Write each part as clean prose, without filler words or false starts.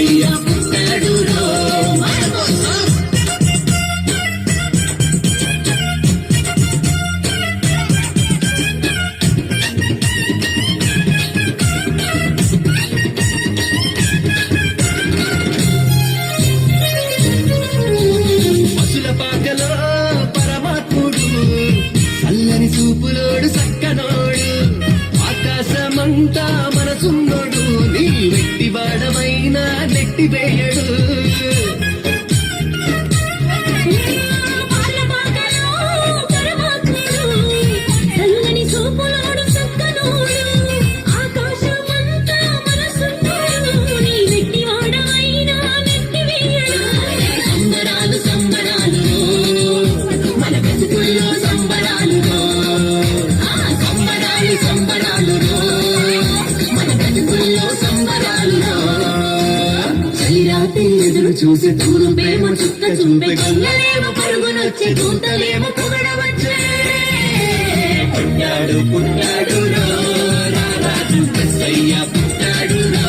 ఎస్సయ్య పుట్టాడు రో మన కోసం. పాకలో పరమాత్ముడు చల్లని చూపులోడు సక్కనోడు ఆకాశమంతా మనసున్నోడు నీ వెట్టి వాడమైనా నెట్టివేయడు. ఎదురు చూసి దూరం ప్రేమ చుక్క చూపే గొల్లలేమో పరుగునొచ్చే దూతలేమో పొగడవచ్చే. పుట్టాడు పుట్టాడు రో రారాజు ఎస్సయ్య పుట్టాడు రో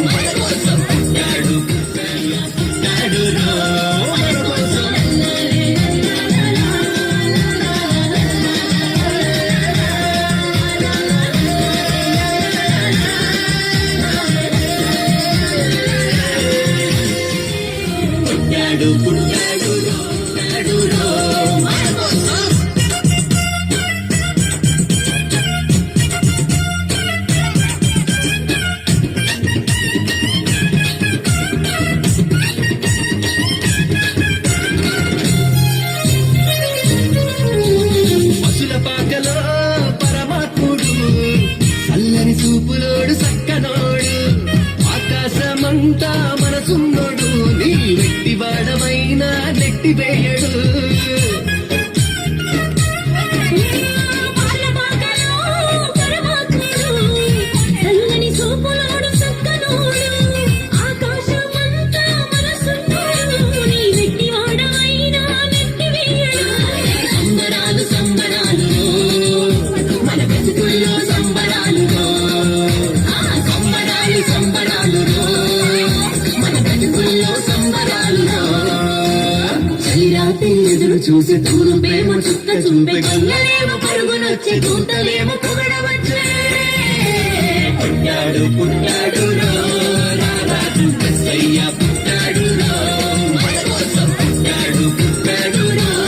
మన కోసం. పుట్టాడు ఎస్సయ్య పుట్టాడు రో మన కోసం. పుట్టాడు పుట్టాడు రో పుట్టాడు రో మన కోసం. పశుల పాకలో పరమాత్ముడు చల్లని చూపులోడు సక్కనోడు ఆకాశమంతా మనసున్నోడు నీ వెట్టి వాడమైనా నెట్టివేయడు. ఎదురు చూసి దూరం ప్రేమ చుక్క చూపే గొల్లలేమో పరుగునొచ్చే దూతలేమో పొగడవచ్చే. పుట్టాడు పుట్టాడు రో